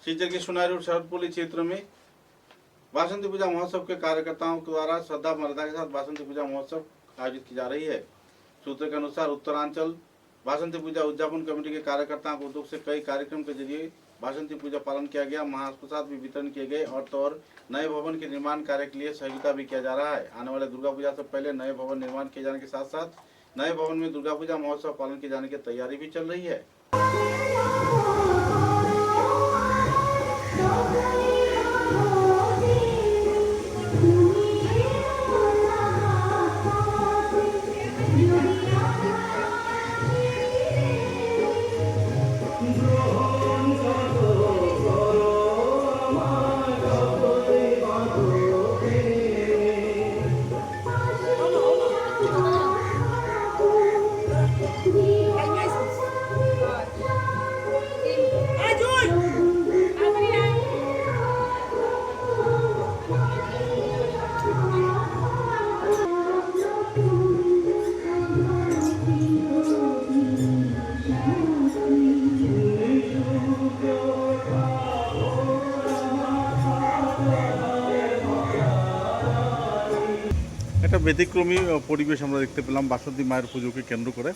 सीकर के सुनाई रोड शहरपुली क्षेत्र में वासंती पूजा महोत्सव के कार्यकर्ताओं द्वारा श्रद्धा मर्यादा के साथ वासंती पूजा महोत्सव आयोजित की जा रही है। सूत्र के अनुसार उत्तरांचल वासंती पूजा उद्यापन कमेटी के कार्यकर्ताओं को उद्योग से कई कार्यक्रम के जरिए वासंती पूजा पालन किया गया। महाप्रसाद भी वितरण किए गए और नए भवन के निर्माण कार्य के लिए सहयोगिता भी किया जा रहा है। आने वाले दुर्गा पूजा से पहले नए भवन निर्माण किए जाने के साथ साथ नए भवन में दुर्गा पूजा महोत्सव पालन किए जाने की तैयारी भी चल रही है। একটা ব্যতিক্রমী পরিবেশ আমরা দেখতে পেলাম বাসন্তী মায়ের পুজোকে কেন্দ্র করে।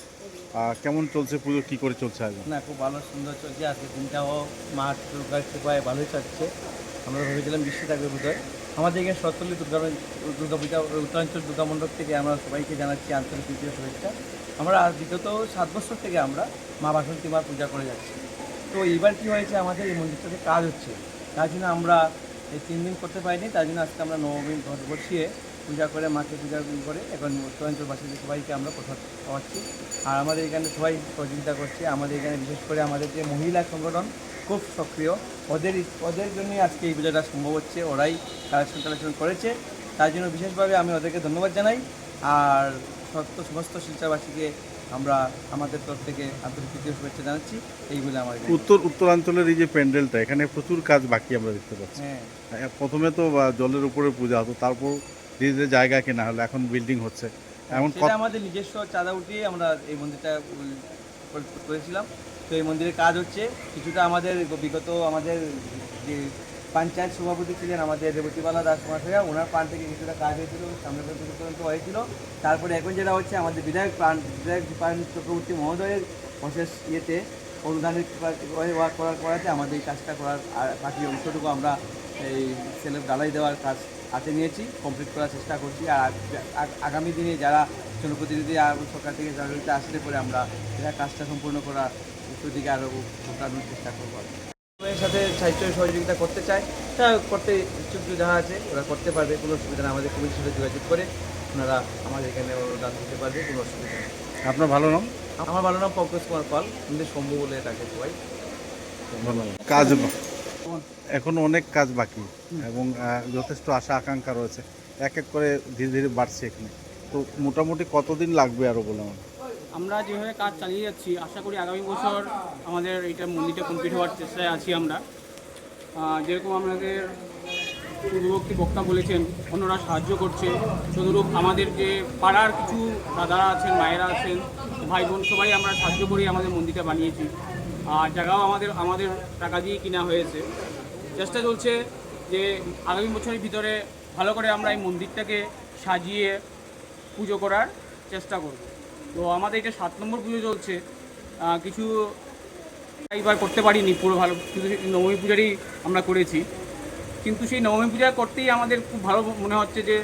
কেমন চলছে পুজো, কি করে চলছে আয়োজন? না, খুব ভালো, সুন্দর চলছে। আজকে দিনটাও মা দুর্গার কৃপায় ভালোই চলছে। আমরা ভেবেছিলাম বৃষ্টি থাকবে বোধহয়। আমাদের এখানে শরৎপল্লী দুর্গা পূজা উত্তরাঞ্চল দুর্গা মণ্ডপ থেকে আমরা সবাইকে জানাচ্ছি আন্তরিক প্রীতি ও শুভেচ্ছা। আমরা বিগত 7 বছর থেকে আমরা মা বাসন্তী মার পূজা করে যাচ্ছি। তো এইবার কী হয়েছে, আমাদের এই মন্দিরটাতে কাজ হচ্ছে, তার জন্য আমরা এই 3 দিন করতে পারিনি। তার জন্য আজকে আমরা নবমী ঘট বসিয়ে পূজা করে মাকে পূজা করে এখন উত্তরাঞ্চলবাসীদের সবাইকে আমরা প্রসাদ খাওয়াচ্ছি। আর আমাদের এখানে সবাই সহযোগিতা করছে। আমাদের এখানে বিশেষ করে আমাদের যে মহিলা সংগঠন খুব সক্রিয়, ওদের জন্যই আজকে এই পূজাটা সম্ভব হচ্ছে। ওরাই কালেকশন করেছে, তার জন্য বিশেষভাবে আমি ওদেরকে ধন্যবাদ জানাই। আর সমস্ত শিলচরবাসীকে আমরা আমাদের তরফ থেকে আন্তরিক প্রীতি ও শুভেচ্ছা জানাচ্ছি। এইগুলো আমার উত্তরাঞ্চলের এই যে প্যান্ডেলটা, এখানে প্রচুর কাজ বাকি আমরা দেখতে পাচ্ছি। হ্যাঁ, প্রথমে তো জলের উপরে পূজা হতো, তারপর ধীরে ধীরে জায়গা কেনা হলো, এখন বিল্ডিং হচ্ছে। এমন আমাদের নিজস্ব চাঁদা উঠিয়ে আমরা এই মন্দিরটা করেছিলাম। তো এই মন্দিরের কাজ হচ্ছে কিছুটা। আমাদের বিগত আমাদের যে পঞ্চায়েত সভাপতি ছিলেন আমাদের রেবতীবালা দাস মহাশয়া, ওনার প্রাণ থেকে কিছুটা কাজ হয়েছিল, সামনে পর্যন্ত হয়েছিল। তারপরে এখন যেটা হচ্ছে আমাদের বিধায়ক দীপায়ন চক্রবর্তী মহোদয়ের প্রসেস ইয়েতে অনুদানের করাতে আমাদের এই কাজটা করার বাকি অংশটুকু আমরা এই সেলের ডালাই দেওয়ার কাজ হাতে নিয়েছি, কমপ্লিট করার চেষ্টা করছি। আর আগামী দিনে যারা জনপ্রতিনিধি সরকার থেকে জনপ্রতিনিধি আসলে পরে আমরা এটা কাজটা সম্পূর্ণ করার দিকে আরও ঘটানোর চেষ্টা করবো। এর সাথে সাহিত্য সহযোগিতা করতে চায়, তা করতে ইচ্ছুক যারা আছে ওরা করতে পারবে, কোনো অসুবিধা নেই। আমাদের কমিটির সাথে যোগাযোগ করে ওনারা আমাদের এখানে দান দিতে পারবে, কোনো অসুবিধা নেই। আপনার ভালো নাম? আমার ভালো নাম পঙ্কজ কুমার পাল, কিন্তু শম্ভু বলে ডাকে সবাই। কাজ এখন অনেক কাজ বাকি এবং যথেষ্ট আশা আকাঙ্ক্ষা রয়েছে, এক এক করে ধীরে ধীরে বাড়ছে এখানে। তো মোটামুটি কতদিন লাগবে আরও বলে আমরা যেভাবে কাজ চালিয়ে যাচ্ছি, আশা করি আগামী বছর আমাদের এইটা মন্দিরটা কমপ্লিট হওয়ার চেষ্টায় আছি আমরা। যেরকম আমাদের পূর্ববর্তী বক্তা বলেছেন, অন্যরা সাহায্য করছে, তদুরূপ আমাদের যে পাড়ার কিছু দাদারা আছেন, মায়েরা আছেন, ভাই বোন সবাই আমরা সাহায্য করি আমাদের মন্দিরটা বানিয়েছি। আর জায়গাও আমাদের টাকা দিয়ে কিনা হয়েছে। চেষ্টা চলছে যে আগামী বছরের ভিতরে ভালো করে আমরা এই মন্দিরটাকে সাজিয়ে পুজো করার চেষ্টা করব। তো আমাদের এটা 7 নম্বর পুজো চলছে। কিছু এইবার করতে পারিনি পুরো ভালো, শুধু নবমী পূজারই আমরা করেছি। কিন্তু সেই নবমী পূজা করতেই আমাদের খুব ভালো মনে হচ্ছে যে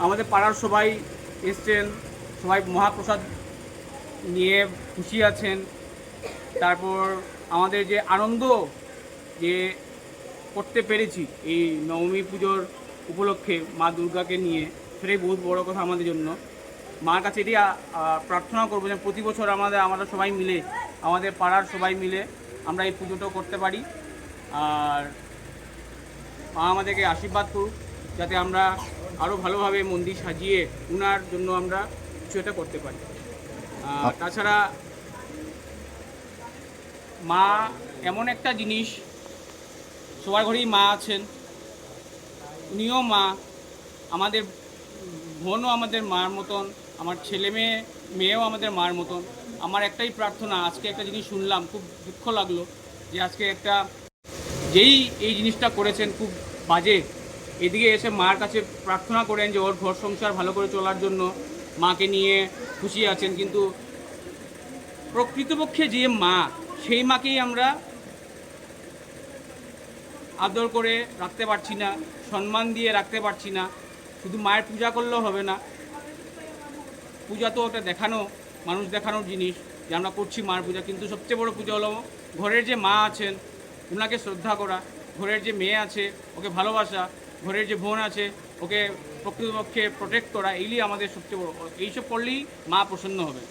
আমাদের পাড়ার সবাই এসছেন, সবাই মহাপ্রসাদ নিয়ে খুশি আছেন। তারপর আমাদের যে আনন্দ যে করতে পেরেছি এই নবমী পুজোর উপলক্ষে মা দুর্গাকে নিয়ে, সেটাই বহুত বড় কথা আমাদের জন্য। মার কাছে এটি প্রার্থনা করবো যে প্রতি বছর আমরা সবাই মিলে, আমাদের পাড়ার সবাই মিলে আমরা এই পুজোটাও করতে পারি। আর মা আমাদেরকে আশীর্বাদ করুক যাতে আমরা আরও ভালোভাবে মন্দির সাজিয়ে উনার জন্য আমরা কিছু একটা করতে পারি। তাছাড়া মা এমন একটা জিনিস, সবার ঘরেই মা আছেন, উনিও মা, আমাদের বোনও আমাদের মার মতন, আমার ছেলে মেয়েও আমাদের মার মতন। আমার একটাই প্রার্থনা, আজকে একটা জিনিস শুনলাম, খুব দুঃখ লাগলো যে আজকে একটা যেই এই জিনিসটা করেছেন খুব বাজে, এদিকে এসে মার কাছে প্রার্থনা করেন যে ওর ঘর সংসার ভালো করে চলার জন্য মাকে নিয়ে খুশি আছেন, কিন্তু প্রকৃতপক্ষে যে মা, সেই মাকেই আমরা আদর করে রাখতে পারছি না, সম্মান দিয়ে রাখতে পারছি না। শুধু মায়ের পূজা করলেও হবে না, পূজা তো একটা দেখানো, মানুষ দেখানোর জিনিস যে আমরা করছি মার পূজা, কিন্তু সবচেয়ে বড় পূজা হলো ঘরের যে মা আছেন ওনাকে শ্রদ্ধা করা, ঘরের যে মেয়ে আছে ওকে ভালোবাসা, ঘরের যে বোন আছে ওকে প্রকৃতপক্ষে প্রোটেক্ট করা, এইগুলি আমাদের সবচেয়ে বড়। এইসব করলেই মা প্রসন্ন হবে।